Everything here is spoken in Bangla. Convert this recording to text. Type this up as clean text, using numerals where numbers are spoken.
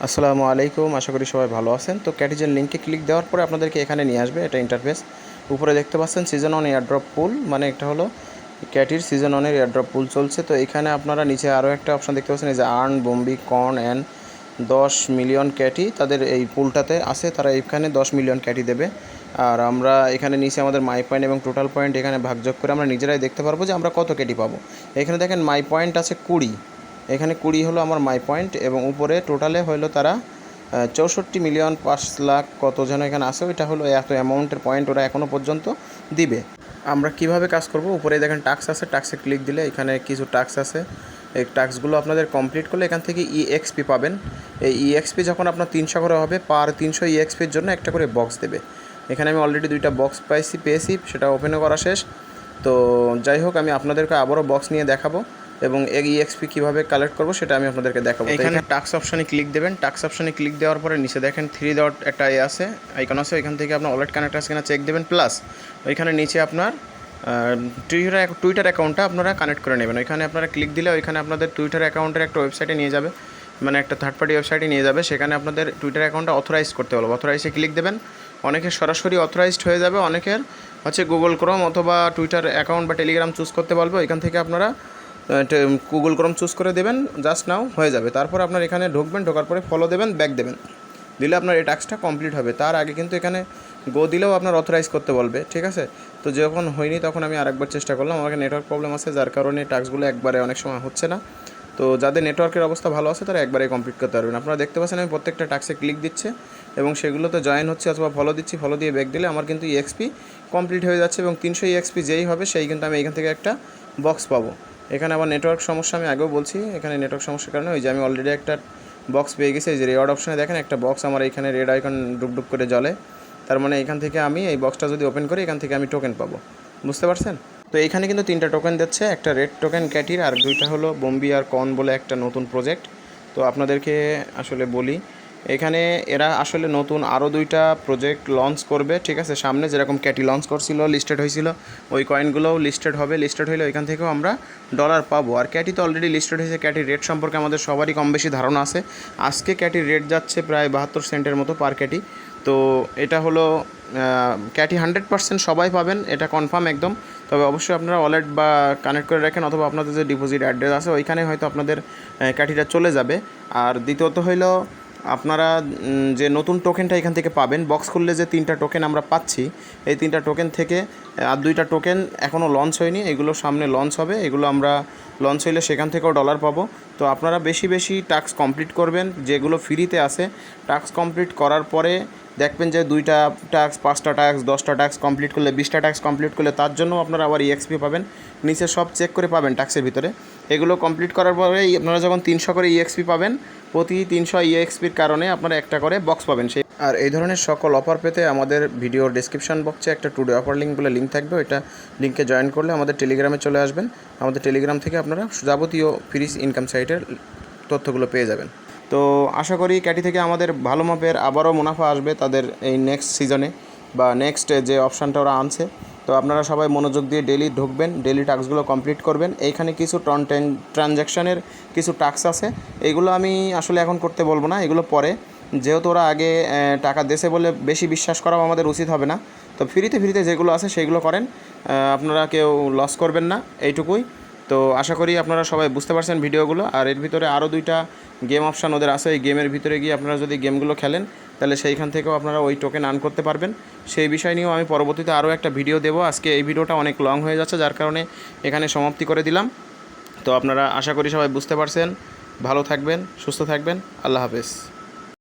আসসালামু আলাইকুম, আশা করি সবাই ভালো আছেন। তো ক্যাটিজেন লিঙ্কে ক্লিক দেওয়ার পরে আপনাদেরকে এখানে নিয়ে আসবে। এটা ইন্টারফেস। উপরে দেখতে পাচ্ছেন সিজন অন এয়ারড্রপ পুল, মানে একটা হলো ক্যাটির সিজন অনের এয়ারড্রপ পুল চলছে। তো এখানে আপনারা নিচে আরও একটা অপশান দেখতে পাচ্ছেন, এই যে আর্ন বম্বি কর্ন অ্যান্ড 10 মিলিয়ন ক্যাটি তাদের এই পুলটাতে আছে, তারা এখানে 10 মিলিয়ন ক্যাটি দেবে। আর আমরা এখানে নিচে আমাদের মাই পয়েন্ট এবং টোটাল পয়েন্ট এখানে ভাগযোগ করে আমরা নিজেরাই দেখতে পারবো যে আমরা কত ক্যাটি পাবো। এখানে দেখেন মাই পয়েন্ট আছে 20, এখানে 20 হলো আমার মাই পয়েন্ট, এবং উপরে টোটালে হলো তারা 64,5,00,000 কত যেন এখানে আসে, ওইটা হলো এত অ্যামাউন্টের পয়েন্ট ওরা এখনও পর্যন্ত দিবে। আমরা কিভাবে কাজ করব, উপরে দেখেন টাস্ক আছে, টাস্কে ক্লিক দিলে এখানে কিছু টাস্ক আছে। এই টাস্কগুলো আপনাদের কমপ্লিট করলে এখান থেকে ইএক্সপি পাবেন। এই ইএক্সপি যখন আপনার 300 করে হবে, পার 300 ইএক্সপির জন্য একটা করে বক্স দেবে। এখানে আমি অলরেডি 2টা বক্স পেয়েছি, সেটা ওপেনও করা শেষ। তো যাই হোক, আমি আপনাদেরকে আবারও বক্স নিয়ে দেখাবো এবং এই ইএক্সপি কীভাবে কালেক্ট করবো সেটা আমি আপনাদেরকে দেখাবো। এখানে টাস্ক অপশানে ক্লিক দেবেন। টাস্ক অপশানে ক্লিক দেওয়ার পরে নিচে দেখেন 3 ডট একটা আছে, আইকন আছে, ওইখান থেকে আপনার ওয়ালেট কানেক্ট আছে কিনা চেক দেবেন। প্লাস ওইখানে নিচে আপনার টুইটার অ্যাকাউন্টটা আপনারা কানেক্ট করে নেবেন। ওইখানে আপনারা ক্লিক দিলে ওইখানে আপনাদের টুইটার অ্যাকাউন্টের একটা ওয়েবসাইটে নিয়ে যাবে, মানে একটা থার্ড পার্টি ওয়েবসাইটে নিয়ে যাবে। সেখানে আপনাদের টুইটার অ্যাকাউন্টটা অথরাইজ করতে বলবো। অথরাইজে ক্লিক দেবেন। অনেকের সরাসরি অথরাইজড হয়ে যাবে, অনেকের হচ্ছে গুগল ক্রোম অথবা টুইটার অ্যাকাউন্ট বা টেলিগ্রাম চুজ করতে বলবো। এখান থেকে আপনারা গুগল ক্রোম চুজ করে দেবেন, জাস্ট নাও হয়ে যাবে। তারপর আপনার এখানে ঢুকবেন, ঢোকার পরে ফলো দেবেন, ব্যাক দেবেন, দিলে আপনার এই টাস্কটা কমপ্লিট হবে। তার আগে কিন্তু এখানে গো দিলেও আপনার অথরাইজ করতে বলবে, ঠিক আছে। তো যখন হয়নি তখন আমি আরেকবার চেষ্টা করলাম, আমাকে নেটওয়ার্ক প্রবলেম আছে, যার কারণে টাস্কগুলো একবারে অনেক সময় হচ্ছে না। তো যাদের নেটওয়ার্কের অবস্থা ভালো আছে তারা একবারে কমপ্লিট করতে পারবেন। আপনারা দেখতে পাচ্ছেন আমি প্রত্যেকটা টাস্কে ক্লিক দিচ্ছে এবং সেগুলোতে জয়েন হচ্ছে অথবা ফলো দিচ্ছি। ফলো দিয়ে ব্যাক দিলে আমার কিন্তু ইএক্সপি কমপ্লিট হয়ে যাচ্ছে, এবং 300 ইএক্সপি যেই হবে সেই কিন্তু আমি এখান থেকে একটা বক্স পাবো। এখানে আবার নেটওয়ার্ক সমস্যা, আমি আগেও বলছি, এখানে নেটওয়ার্ক সমস্যার কারণে ওই যে আমি অলরেডি একটা বক্স পেয়ে গেছি। এই যে রেওয়ার্ড অপশানে দেখেন একটা বক্স আমার এখানে রেড আইকন ডুবডুব করে জ্বলে, তার মানে এখান থেকে আমি এই বক্সটা যদি ওপেন করি এখান থেকে আমি টোকেন পাবো। বুঝতে পারছেন? তো এখানে কিন্তু 3টা টোকেন দিচ্ছে, একটা রেড টোকেন ক্যাটির, আর 2টা হলো বম্বি আর কর্ন বলে একটা নতুন প্রজেক্ট। তো আপনাদেরকে আসলে বলি, এখানে এরা আসলে নতুন আরও 2টা প্রজেক্ট লঞ্চ করবে, ঠিক আছে। সামনে যেরকম ক্যাটি লঞ্চ করছিল, লিস্টেড হয়েছিল, ওই কয়েনগুলোও লিস্টেড হবে। লিস্টেড হলে ওইখান থেকেও আমরা ডলার পাবো। আর ক্যাটি তো অলরেডি লিস্টেড হয়েছে। ক্যাটির রেট সম্পর্কে আমাদের সবারই কম বেশি ধারণা আছে। আজকে ক্যাটির রেট যাচ্ছে প্রায় 72 সেন্টের মতো পার ক্যাটি। তো এটা হলো ক্যাটি 100% সবাই পাবেন, এটা কনফার্ম একদম। তবে অবশ্যই আপনারা ওয়ালেট বা কানেক্ট করে রাখেন, অথবা আপনাদের যে ডিপোজিট অ্যাড্রেস আছে ওইখানে হয়তো আপনাদের ক্যাটিটা চলে যাবে। আর দ্বিতীয়ত হইল, আপনারা যে নতুন টোকেনটা এখান থেকে পাবেন, বক্স খুললে যে 3টা টোকেন আমরা পাচ্ছি, এই 3টা টোকেন থেকে আর 2টা টোকেন এখনও লঞ্চ হয়নি, এগুলো সামনে লঞ্চ হবে। এগুলো আমরা লঞ্চ হইলে সেখান থেকেও ডলার পাবো। তো আপনারা বেশি বেশি টাস্ক কমপ্লিট করবেন, যেগুলো ফ্রিতে আছে। টাস্ক কমপ্লিট করার পরে দেখবেন যে 2টা টাস্ক, 5টা টাস্ক, 10টা টাস্ক কমপ্লিট করলে, 20টা টাস্ক কমপ্লিট করলে তার জন্য আপনারা আবার ইএক্সপি পাবেন। নিচে সব চেক করে পাবেন টাস্কের ভিতরে। এগুলো কমপ্লিট করার পরে আপনারা যখন 300 করে ইএক্সপি পাবেন, প্রতি 300 ইএক্সপির কারণে আপনারা একটা করে বক্স পাবেন। সেই আর এই ধরনের সকল অফার পেতে আমাদের ভিডিওর ডেসক্রিপশন বক্সে একটা টুডে অফার লিঙ্ক বলে লিঙ্ক থাকবে, ওইটা লিঙ্কে জয়েন করলে আমাদের টেলিগ্রামে চলে আসবেন। আমাদের টেলিগ্রাম থেকে আপনারা যাবতীয় ফ্রি ইনকাম সাইটের তথ্যগুলো পেয়ে যাবেন। তো আশা করি ক্যাটি থেকে আমাদের ভালো মাপের আবারও মুনাফা আসবে তাদের এই নেক্সট সিজনে বা নেক্সট যে অপশানটা ওরা আনছে। তো আপনারা সবাই মনোযোগ দিয়ে ডেলি ঢুকবেন, ডেলি টাস্কগুলো কমপ্লিট করবেন। এইখানে কিছু ট্রানজ্যাকশানের কিছু টাস্ক আছে, এগুলো আমি আসলে এখন করতে বলবো না, এগুলো পরে, যেহেতু ওরা আগে টাকা দেশে বলে বেশি বিশ্বাস করাও আমাদের উচিত হবে না। তো ফ্রিতে যেগুলো আছে সেগুলো করেন, আপনারা কেউ লস করবেন না, এইটুকুই। তো আশা করি আপনারা সবাই বুঝতে পারছেন ভিডিওগুলো। আর এর ভিতরে আরও 2টা গেম অপশান ওদের আছে, এই গেমের ভিতরে গিয়ে আপনারা যদি গেমগুলো খেলেন তাহলে সেইখান থেকেও আপনারা ওই টোকেন আর্ন করতে পারবেন। সেই বিষয় নিয়েও আমি পরবর্তীতে আরও একটা ভিডিও দেবো। আজকে এই ভিডিওটা অনেক লং হয়ে যাচ্ছে, যার কারণে এখানে সমাপ্তি করে দিলাম। তো আপনারা আশা করি সবাই বুঝতে পারছেন। ভালো থাকবেন, সুস্থ থাকবেন, আল্লাহ হাফেজ।